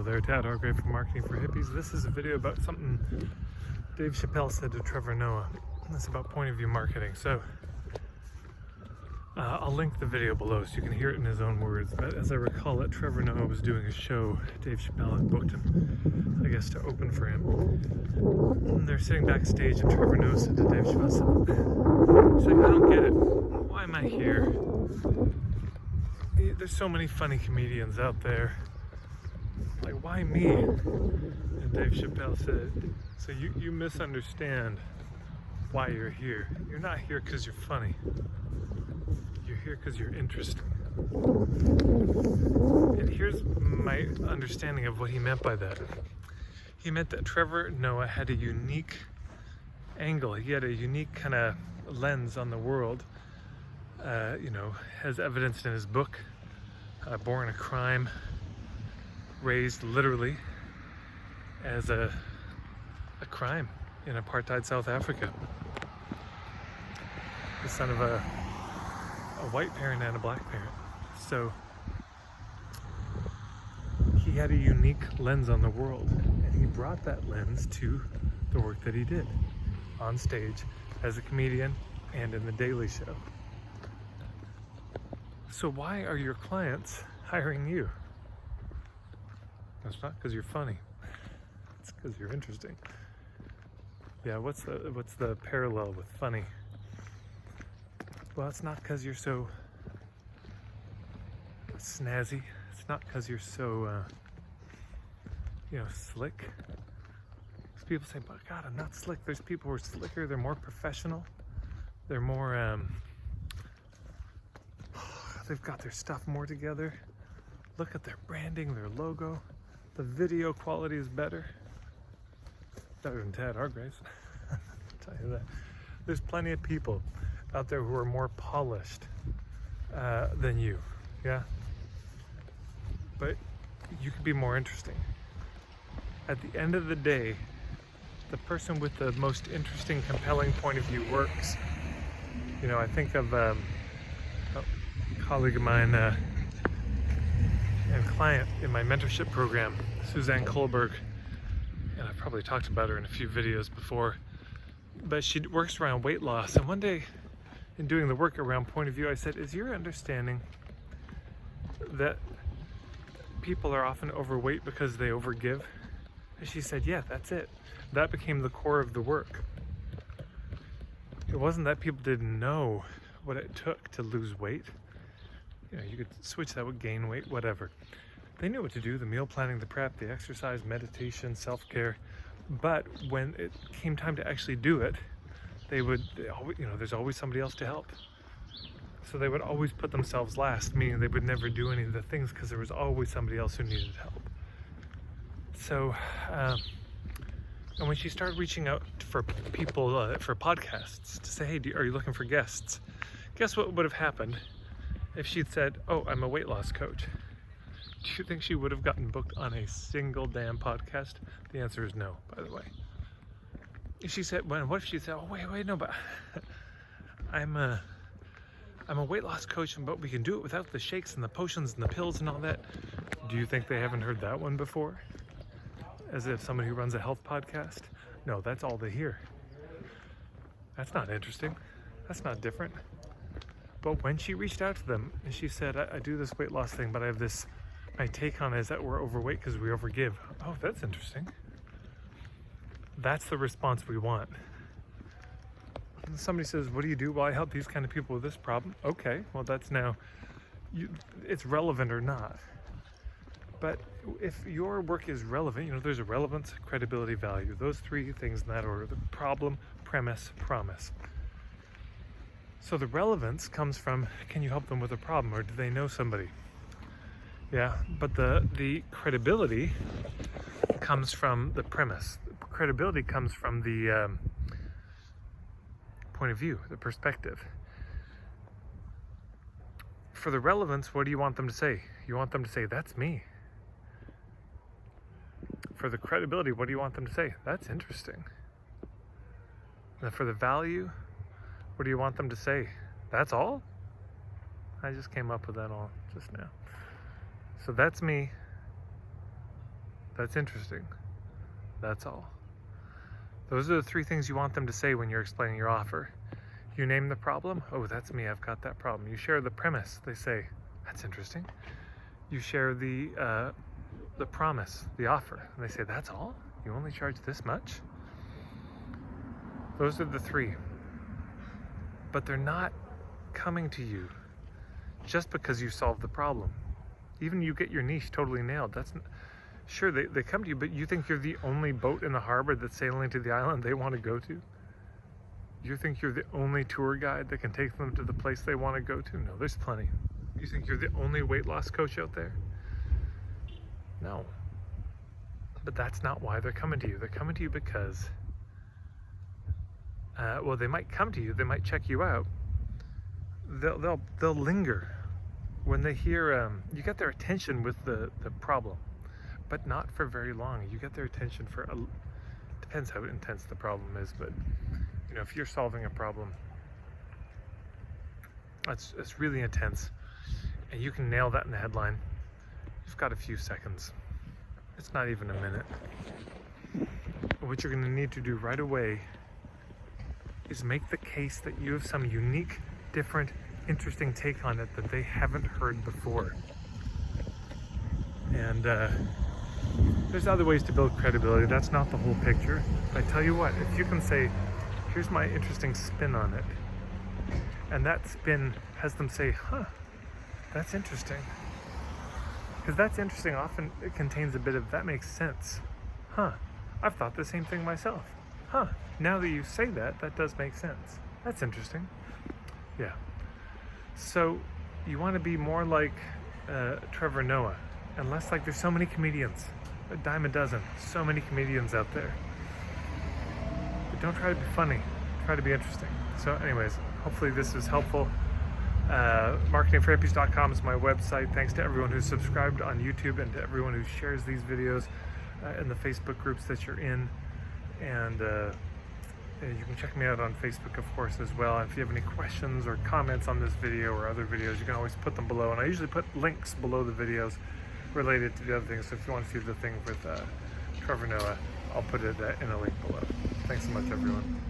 Hello there, Dad Hargrave from Marketing for Hippies. This is a video about something Dave Chappelle said to Trevor Noah. It's about point of view marketing. So I'll link the video below so you can hear it in his own words. But as I recall it, Trevor Noah was doing a show. Dave Chappelle had booked him, I guess, to open for him. And they're sitting backstage and Trevor Noah said to Dave Chappelle, he's like, I don't get it. Why am I here? There's so many funny comedians out there. Like, why me? And Dave Chappelle said, so you misunderstand why you're here. You're not here because you're funny. You're here because you're interesting. And here's my understanding of what he meant by that. He meant that Trevor Noah had a unique angle. He had a unique kind of lens on the world. Has evidenced in his book, Born a Crime, raised literally as a crime in apartheid South Africa. The son of a white parent and a black parent. So he had a unique lens on the world, and he brought that lens to the work that he did on stage as a comedian and in the Daily Show. So why are your clients hiring you? That's not because you're funny. It's because you're interesting. Yeah, what's the parallel with funny? Well, it's not because you're so snazzy. It's not because you're so slick. Because people say, "But God, I'm not slick." There's people who are slicker. They're more professional. They're more. They've got their stuff more together. Look at their branding, their logo. The video quality is better than Tad Hargrave's. I'll tell you that. There's plenty of people out there who are more polished than you, yeah? But you could be more interesting. At the end of the day, the person with the most interesting, compelling point of view works. I think of a colleague of mine and client in my mentorship program, Suzanne Kohlberg, and I've probably talked about her in a few videos before, but she works around weight loss. And one day in doing the work around point of view, I said, is your understanding that people are often overweight because they overgive? And she said, yeah, that's it. That became the core of the work. It wasn't that people didn't know what it took to lose weight. You could switch that with gain weight, whatever. They knew what to do, the meal planning, the prep, the exercise, meditation, self-care. But when it came time to actually do it, there's always somebody else to help. So they would always put themselves last, meaning they would never do any of the things because there was always somebody else who needed help. So, and when she started reaching out for people, for podcasts, to say, hey, are you looking for guests? Guess what would have happened if she'd said, oh, I'm a weight loss coach? Do you think she would have gotten booked on a single damn podcast? The answer is no, by the way. If she said, what if she said, oh, wait, no, but I'm a weight loss coach, but we can do it without the shakes and the potions and the pills and all that. Do you think they haven't heard that one before? As if somebody who runs a health podcast? No, that's all they hear. That's not interesting. That's not different. But when she reached out to them and she said, I do this weight loss thing, but I have this, my take on it is that we're overweight because we overgive. Oh, that's interesting. That's the response we want. And somebody says, what do you do? Well, I help these kind of people with this problem. Okay, well, that's now, it's relevant or not. But if your work is relevant, there's a relevance, credibility, value. Those three things in that order: the problem, premise, promise. So the relevance comes from, can you help them with a problem, or do they know somebody? Yeah, but the credibility comes from the premise. Credibility comes from the point of view, the perspective. For the relevance, what do you want them to say? You want them to say, that's me. For the credibility, what do you want them to say? That's interesting. And for the value, what do you want them to say? That's all? I just came up with that all just now. So that's me. That's interesting. That's all. Those are the three things you want them to say when you're explaining your offer. You name the problem. Oh, that's me. I've got that problem. You share the premise. They say, that's interesting. You share the promise, the offer, and they say, that's all? You only charge this much? Those are the three. But they're not coming to you just because you solve the problem. Even you get your niche totally nailed. Sure, they come to you, but you think you're the only boat in the harbor that's sailing to the island they want to go to? You think you're the only tour guide that can take them to the place they want to go to? No, there's plenty. You think you're the only weight loss coach out there? No. But that's not why they're coming to you. They're coming to you because, well, they might come to you, they might check you out. They'll linger when they hear, you get their attention with the problem, but not for very long. You get their attention for, depends how intense the problem is, but you know, if you're solving a problem, it's really intense, and you can nail that in the headline. You've got a few seconds. It's not even a minute. What you're going to need to do right away is make the case that you have some unique, different, interesting take on it that they haven't heard before. And there's other ways to build credibility. That's not the whole picture. But I tell you what, if you can say, here's my interesting spin on it, and that spin has them say, huh, that's interesting. Because that's interesting often it contains a bit of, that makes sense. Huh, I've thought the same thing myself. Huh, now that you say that, that does make sense. That's interesting. Yeah. So you want to be more like Trevor Noah, and less like there's so many comedians, a dime a dozen, so many comedians out there. But don't try to be funny, try to be interesting. So anyways, hopefully this is helpful. Marketingforhippies.com is my website. Thanks to everyone who's subscribed on YouTube and to everyone who shares these videos in the Facebook groups that you're in. And you can check me out on Facebook, of course, as well. And if you have any questions or comments on this video or other videos, you can always put them below. And I usually put links below the videos related to the other things. So if you want to see the thing with Trevor Noah, I'll put it in a link below. Thanks so much, everyone.